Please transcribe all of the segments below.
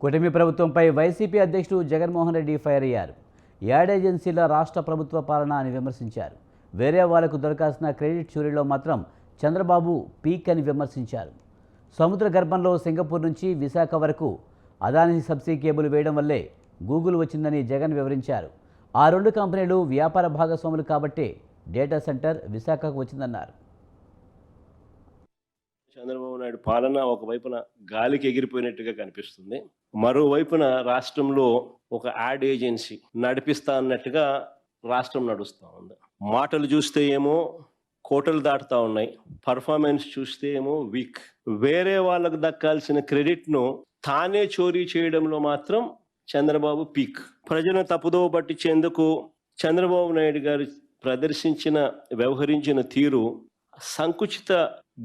కూటమి ప్రభుత్వంపై వైసీపీ అధ్యక్షుడు జగన్మోహన్ రెడ్డి ఫైర్ అయ్యారు. యాడ్ ఏజెన్సీల రాష్ట్ర ప్రభుత్వ పాలన అని విమర్శించారు. వేరే వాళ్లకు దొరకాల్సిన క్రెడిట్ చోరీలో మాత్రం చంద్రబాబు పీక్ అని విమర్శించారు. సముద్ర గర్భంలో సింగపూర్ నుంచి విశాఖ వరకు అదానీ సబ్సీ కేబుల్ వేయడం వల్లే గూగుల్ వచ్చిందని జగన్ వివరించారు. ఆ రెండు కంపెనీలు వ్యాపార భాగస్వాములు కాబట్టే డేటా సెంటర్ విశాఖకు వచ్చిందన్నారు. చంద్రబాబు నాయుడు పాలన ఒకవైపున గాలికి ఎగిరిపోయినట్టుగా కనిపిస్తుంది, మరోవైపున రాష్ట్రంలో ఒక యాడ్ ఏజెన్సీ నడిపిస్తా అన్నట్టుగా రాష్ట్రం నడుస్తూ ఉంది. మాటలు చూస్తే ఏమో కోటలు దాటుతా ఉన్నాయి, పర్ఫార్మెన్స్ చూస్తే ఏమో వీక్. వేరే వాళ్ళకు దక్కాల్సిన క్రెడిట్ను తానే చోరీ చేయడంలో మాత్రం చంద్రబాబు పీక్. ప్రజలను తప్పుదోవ పట్టించేందుకు చంద్రబాబు నాయుడు గారు వ్యవహరించిన తీరు సంకుచిత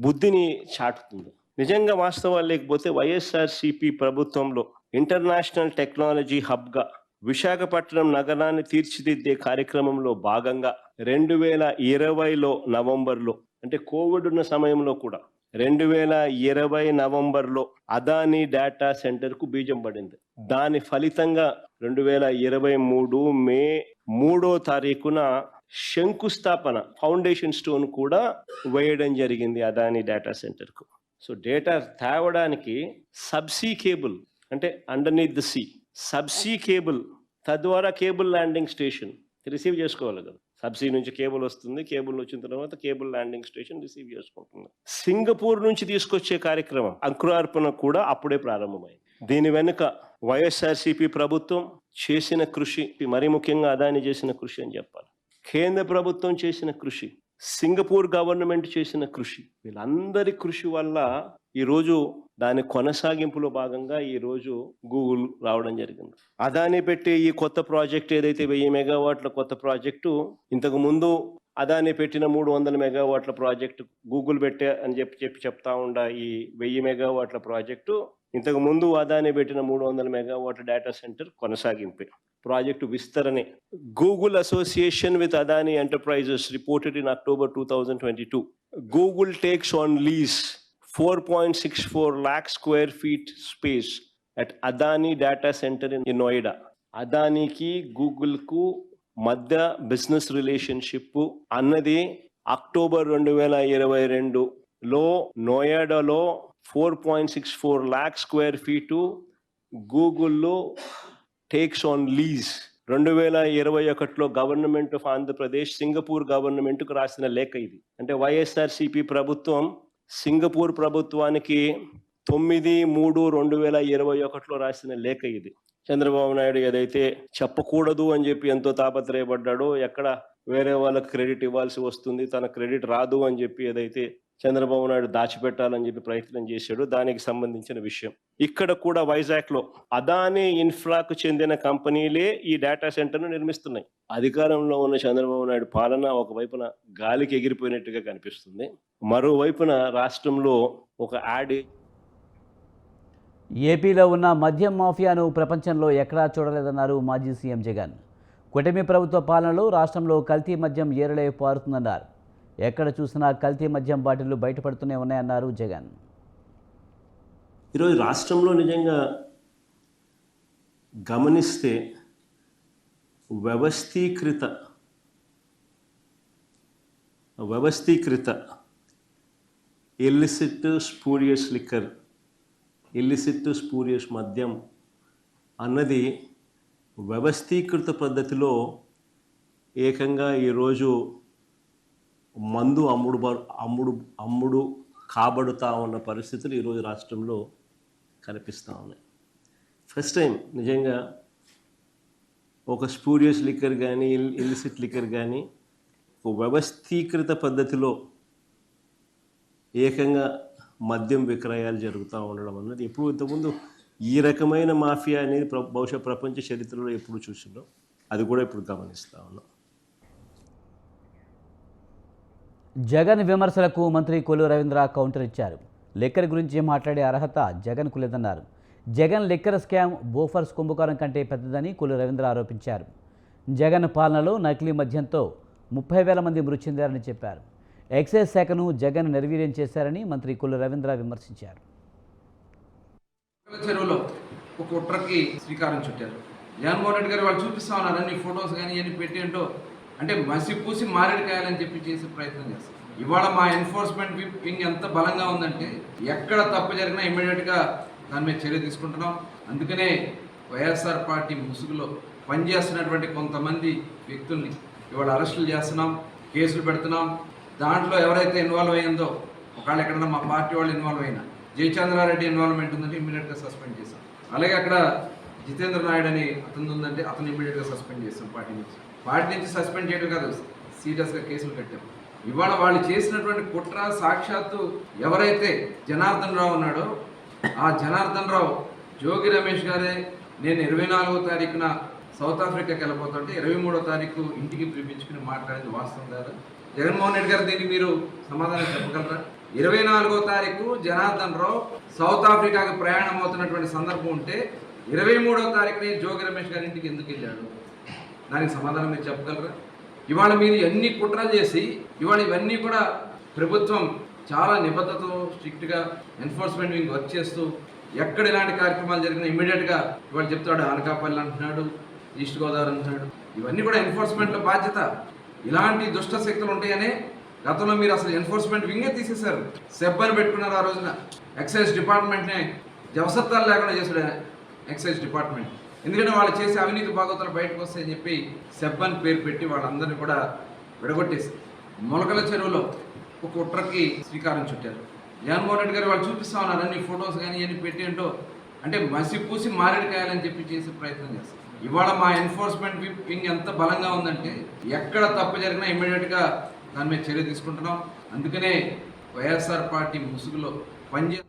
బుద్ధిని చాటుతుంది. నిజంగా వాస్తవాలు లేకపోతే వైఎస్ఆర్సీపీ ప్రభుత్వంలో ఇంటర్నేషనల్ టెక్నాలజీ హబ్గా విశాఖపట్నం నగరాన్ని తీర్చిదిద్దే కార్యక్రమంలో భాగంగా 2020 నవంబర్లో, అంటే కోవిడ్ ఉన్న సమయంలో కూడా 2020 నవంబర్లో అదానీ డేటా సెంటర్కు బీజం పడింది. దాని ఫలితంగా 2023 మే 3వ తారీఖున శంకుస్థాపన, ఫౌండేషన్ స్టోన్ కూడా వేయడం జరిగింది అదానీ డేటా సెంటర్కు. సో డేటా తేవడానికి సబ్సీ కేబుల్, అంటే underneath the sea subsea cable, తద్వారా కేబుల్ ల్యాండింగ్ స్టేషన్ రిసీవ్ చేసుకోవాలి కదా. సబ్సీ నుంచి కేబుల్ వస్తుంది, కేబుల్ వచ్చిన తర్వాత కేబుల్ ల్యాండింగ్ స్టేషన్ రిసీవ్ చేసుకుంటుంది. సింగపూర్ నుంచి తీసుకొచ్చే కార్యక్రమం అంకురార్పణ కూడా అప్పుడే ప్రారంభమైంది. దీని వెనుక వైఎస్ఆర్సీపీ ప్రభుత్వం చేసిన కృషి, మరీ ముఖ్యంగా అదానీ చేసిన కృషి అని చెప్పాలి. కేంద్ర ప్రభుత్వం చేసిన కృషి, సింగపూర్ గవర్నమెంట్ చేసిన కృషి, వీళ్ళందరి కృషి వల్ల ఈరోజు దాని కొనసాగింపులో భాగంగా ఈరోజు గూగుల్ రావడం జరిగింది. అదానీ పెట్టే ఈ కొత్త ప్రాజెక్ట్ ఏదైతే 1000 మెగావాట్ల కొత్త ప్రాజెక్టు, ఇంతకు ముందు అదానీ పెట్టిన 300 మెగావాట్ల ప్రాజెక్టు గూగుల్ పెట్టే అని చెప్తా ఉండ ఈ 1000 మెగావాట్ల ప్రాజెక్టు ఇంతకు ముందు అదానీ పెట్టిన 300 మెగావాట్ల డేటా సెంటర్ కొనసాగింపే ప్రాజెక్టు విస్తరణే. Google association with Adani Enterprises reported in October 2022. Google takes on lease 4.64 lakh square feet space at Adani data center in Noida. అదానీకి గూగుల్కు మధ్య బిజినెస్ రిలేషన్షిప్ అన్నది అక్టోబర్ 2022లో నోయిడాలో 4.64 lakh square feet గూగుల్లో టేక్స్ ఆన్ లీజ్. 2021లో government of Andhra Pradesh Singapore గవర్నమెంట్కు రాసిన లేఖ ఇది. అంటే వైఎస్ఆర్సీపీ ప్రభుత్వం సింగపూర్ ప్రభుత్వానికి 9/3/2021లో రాసిన లేఖ ఇది. చంద్రబాబు నాయుడు ఏదైతే చెప్పకూడదు అని చెప్పి ఎంతో తాపత్రయపడ్డాడో, ఎక్కడ వేరే వాళ్ళకి క్రెడిట్ ఇవ్వాల్సి వస్తుంది, తన క్రెడిట్ రాదు అని చెప్పి ఏదైతే చంద్రబాబు నాయుడు దాచిపెట్టాలని చెప్పి ప్రయత్నం చేశాడు, దానికి సంబంధించిన విషయం. ఇక్కడ కూడా వైజాగ్లో అదానీ ఇన్ఫ్రాకు చెందిన కంపెనీలే ఈ డేటా సెంటర్ను నిర్మిస్తున్నాయి. అధికారంలో ఉన్న చంద్రబాబు నాయుడు పాలన ఒకవైపున గాలికి ఎగిరిపోయినట్టుగా కనిపిస్తుంది, మరోవైపున రాష్ట్రంలో ఒక యాడ్. ఏపీలో ఉన్న మద్యం మాఫియాను ప్రపంచంలో ఎక్కడా చూడలేదన్నారు మాజీ సీఎం జగన్. కూటమి ప్రభుత్వ పాలనలో రాష్ట్రంలో కల్తీ మద్యం ఏరులై పారుతుందన్నారు. ఎక్కడ చూసినా కల్తీ మద్యం బాటిళ్లు బయటపడుతూనే ఉన్నాయన్నారు జగన్. ఈరోజు రాష్ట్రంలో నిజంగా గమనిస్తే వ్యవస్థీకృత illicit spurious liquor, illicit spurious మద్యం అన్నది వ్యవస్థీకృత పద్ధతిలో ఏకంగా ఈరోజు మందు అమ్ముడు కాబడుతూ ఉన్న పరిస్థితులు ఈరోజు రాష్ట్రంలో కనిపిస్తూ ఉన్నాయి. ఫస్ట్ టైం నిజంగా ఒక స్పూరియస్ లిక్కర్ కానీ ఇల్లిసిట్ లిక్కర్ కానీ ఒక వ్యవస్థీకృత పద్ధతిలో ఏకంగా మద్యం విక్రయాలు జరుగుతూ ఉండడం అన్నది ఎప్పుడు ఇంతకుముందు ఈ రకమైన మాఫియా అనేది బహుశా ప్రపంచ చరిత్రలో ఎప్పుడు చూసిందో అది కూడా ఇప్పుడు గమనిస్తూ ఉన్నాం. జగన్ విమర్శలకు మంత్రి కొల్లు రవీంద్ర కౌంటర్ ఇచ్చారు. లిక్కర్ గురించి మాట్లాడే అర్హత జగన్కు లేదన్నారు. జగన్ లిక్కర్ స్కామ్ బోఫర్స్ కుంభకోణం కంటే పెద్దదని కొల్లు రవీంద్ర ఆరోపించారు. జగన్ పాలనలో నకిలీ మద్యంతో 30,000 మంది మృతి చెందారని చెప్పారు. ఎక్సైజ్ శాఖను జగన్ నిర్వీర్యం చేశారని మంత్రి కొల్లు రవీంద్ర విమర్శించారు. చెరువులో ఒక కుట్రకి శ్రీకారం చుట్టారు. జగన్మోహన్ రెడ్డి గారు వాళ్ళు చూపిస్తా ఉన్నారు అన్ని ఫొటోస్ కానీ ఇవన్నీ పెట్టి ఏంటో అంటే మసి పూసి మారేడుకాయాలని చెప్పి చేసే ప్రయత్నం చేస్తారు. ఇవాళ మా ఎన్ఫోర్స్మెంట్ వింగ్ ఎంత బలంగా ఉందంటే ఎక్కడ తప్పు జరిగినా ఇమ్మీడియట్గా దాని మీద చర్య తీసుకుంటున్నాం. అందుకనే వైఎస్ఆర్ పార్టీ ముసుగులో పనిచేస్తున్నటువంటి కొంతమంది వ్యక్తుల్ని ఇవాళ అరెస్టులు చేస్తున్నాం, కేసులు పెడుతున్నాం. దాంట్లో ఎవరైతే ఇన్వాల్వ్ అయ్యిందో ఒకవేళ ఎక్కడన్నా మా పార్టీ వాళ్ళు ఇన్వాల్వ్ అయినా జయచంద్రారెడ్డి ఇన్వాల్వ్మెంట్ ఉందంటే ఇమ్మీడియట్గా సస్పెండ్ చేశాం. అలాగే అక్కడ జితేంద్ర నాయుడు అని అతను ఉందంటే అతను ఇమ్మీడియట్గా సస్పెండ్ చేస్తాం. పార్టీ నుంచి సస్పెండ్ చేయడం కాదు, సీరియస్గా కేసులు కట్టాం. ఇవాళ వాళ్ళు చేసినటువంటి కుట్ర సాక్షాత్తు ఎవరైతే జనార్దన్ రావు ఉన్నాడో ఆ జనార్దన్ రావు జోగి రమేష్ గారే నేను 24వ తారీఖున సౌత్ ఆఫ్రికాకి వెళ్ళిపోతుంటే 23వ తారీఖు ఇంటికి పిలిపించుకుని మాట్లాడేది వాస్తవం కాదు. జగన్మోహన్ రెడ్డి గారు దీనికి మీరు సమాధానం చెప్పగలరా? 24వ తారీఖు జనార్దన్ రావు సౌత్ ఆఫ్రికాకి ప్రయాణం అవుతున్నటువంటి సందర్భం ఉంటే 23వ తారీఖునే జోగి రమేష్ గారి ఇంటికి ఎందుకు వెళ్ళాడు? దానికి సమాధానం మీరు చెప్పగలరా? ఇవాళ మీరు ఎన్ని కుట్రలు చేసి ఇవాళ ఇవన్నీ కూడా ప్రభుత్వం చాలా నిబద్ధతతో స్ట్రిక్ట్గా ఎన్ఫోర్స్మెంట్ వింగ్ వర్క్ చేస్తూ ఎక్కడ ఇలాంటి కార్యక్రమాలు జరిగినా ఇమ్మీడియట్గా ఇవాళ చెప్తాడు అనకాపల్లి అంటున్నాడు, ఈస్ట్ గోదావరి అంటున్నాడు. ఇవన్నీ కూడా ఎన్ఫోర్స్మెంట్లో బాధ్యత. ఇలాంటి దుష్ట శక్తులు ఉంటాయనే గతంలో మీరు అసలు ఎన్ఫోర్స్మెంట్ వింగే తీసేశారు. సెబ్బని పెట్టుకున్నారు ఆ రోజున. ఎక్సైజ్ డిపార్ట్మెంట్నే జవసత్తాలు లేకుండా చేశాడు ఎక్సైజ్ డిపార్ట్మెంట్. ఎందుకంటే వాళ్ళు చేసే అవినీతి బాగోతాలు బయటకు వస్తాయని చెప్పి సెబ్బన్ పేరు పెట్టి వాళ్ళందరినీ కూడా విడగొట్టేసి మొలకల చెరువులో ఒక కుట్రకి శ్రీకారం చుట్టారు. జగన్మోహన్ రెడ్డి గారు వాళ్ళు చూపిస్తా ఉన్నారు అన్ని ఫొటోస్ కానీ ఇవన్నీ పెట్టి ఏంటో అంటే మసి పూసి మారేడుకాయాలని చెప్పి చేసే ప్రయత్నం చేస్తారు. ఇవాళ మా ఎన్ఫోర్స్మెంట్ వింగ్ ఎంత బలంగా ఉందంటే ఎక్కడ తప్పు జరిగినా ఇమ్మీడియట్గా దాని మీద చర్య తీసుకుంటున్నాం. అందుకనే వైఎస్ఆర్ పార్టీ ముసుగులో పనిచే